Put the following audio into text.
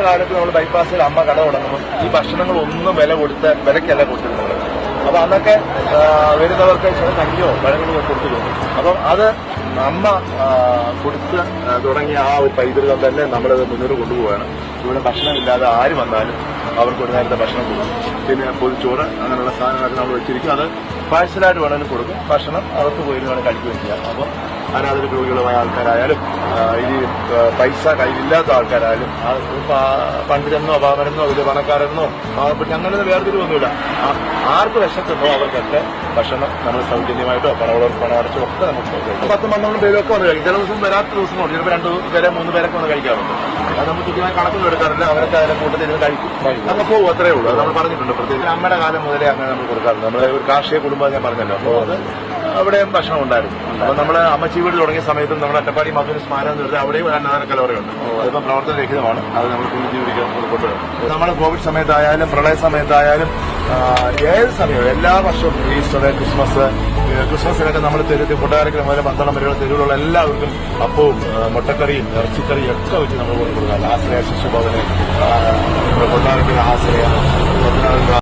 കാലത്ത് നമ്മൾ ബൈപ്പാസിൽ അമ്മ കട തുടങ്ങുമ്പോൾ ഈ ഭക്ഷണങ്ങളൊന്നും വിലക്കല്ല കൊടുത്തിരുന്നത്. അപ്പൊ അന്നൊക്കെ വരുന്നവർക്ക് ചില കഞ്ഞിയോ പഴങ്ങളോ കൊടുത്തു തോന്നും. അപ്പം അത് അമ്മ കൊടുത്ത് തുടങ്ങിയ ആ ഒരു പൈതൃകം തന്നെ നമ്മളത് മുന്നോട്ട് കൊണ്ടുപോവുകയാണ്. ഇവിടെ ഭക്ഷണമില്ലാതെ ആര് വന്നാലും അവർക്ക് ഒരു നേരത്തെ ഭക്ഷണം കൊടുക്കും. പിന്നെ പൊതിച്ചോറ് അങ്ങനെയുള്ള സാധനങ്ങളൊക്കെ നമ്മൾ വെച്ചിരിക്കും. അത് പാഴ്സലായിട്ട് വേണമെങ്കിലും കൊടുക്കും. ഭക്ഷണം അവർക്ക് പോയിരുന്നു വേണം കഴിക്കുകയും ചെയ്യാം. അപ്പം ആരാധന രോഗികളുമായ ആൾക്കാരായാലും ഈ പൈസ കയ്യിലില്ലാത്ത ആൾക്കാരായാലും പണ്ടിരെന്നോ പാമരെന്നോ വലിയ പണക്കാരെന്നോ പാവപ്പെട്ടി അങ്ങനെ വേർതിരിവൊന്നുമില്ല. ആർക്ക് വിശക്കുന്നോ അവർക്കൊക്കെ ഭക്ഷണം നമ്മൾ സൗജന്യമായിട്ടോ പണമടച്ചോ ഒക്കെ നമുക്ക് 10-12 പേരൊക്കെ വന്ന് കഴിക്കും. ചില ദിവസം വരാത്ത ദിവസങ്ങളുണ്ട്. ചിലപ്പോൾ 2 പേരെ 3 പേരൊക്കെ വന്ന് കഴിക്കാറുണ്ട്. അത് നമ്മൾ കൃത്യമായി കണക്കൊന്നും എടുക്കാറില്ല. അവരൊക്കെ അതിന്റെ കൂട്ടത്തിൽ ഇരുന്ന് കഴിക്കും. നമ്മൾ പോകും, അത്രേ ഉള്ളൂ. അത് നമ്മൾ പറഞ്ഞിട്ടുണ്ട്. പ്രത്യേകിച്ച് അമ്മയുടെ കാലം മുതലേ അങ്ങനെ നമ്മൾ കൊടുക്കാറുണ്ട്. നമ്മളെ ഒരു കാർഷിക കുടുംബം ഞാൻ പറഞ്ഞല്ലോ. അപ്പോൾ അത് അവിടെയും ഭക്ഷണം ഉണ്ടായിരുന്നു. അപ്പൊ നമ്മള് അമ്മച്ചി വീട് തുടങ്ങിയ സമയത്തും നമ്മുടെ അട്ടപ്പാടി മധുര സ്മാരകം നിർത്തി അവിടെയും ഒരു അന്നദാന കലവറയുണ്ട്. അതിപ്പം പ്രവർത്തനരഹിതമാണ്. അത് നമ്മൾ പുനരുജ്ജീവിക്കാൻ കൊണ്ടുവരും. നമ്മൾ കോവിഡ് സമയത്തായാലും പ്രളയ സമയത്തായാലും ഏത് സമയവും എല്ലാ വർഷവും ഈസ്റ്റർ, ക്രിസ്മസിനൊക്കെ നമ്മൾ കൊട്ടാരക്കര മുതൽ പന്തളം വരെയുള്ള തെരുവിലുള്ള എല്ലാവർക്കും അപ്പവും മുട്ടക്കറിയും ഇറച്ചിക്കറിയും ഒക്കെ വെച്ച് നമ്മൾ കൊടുക്കാം. ആശ്രയ ശിശുഭവന്, കൊട്ടാരക്കര ആശ്രയ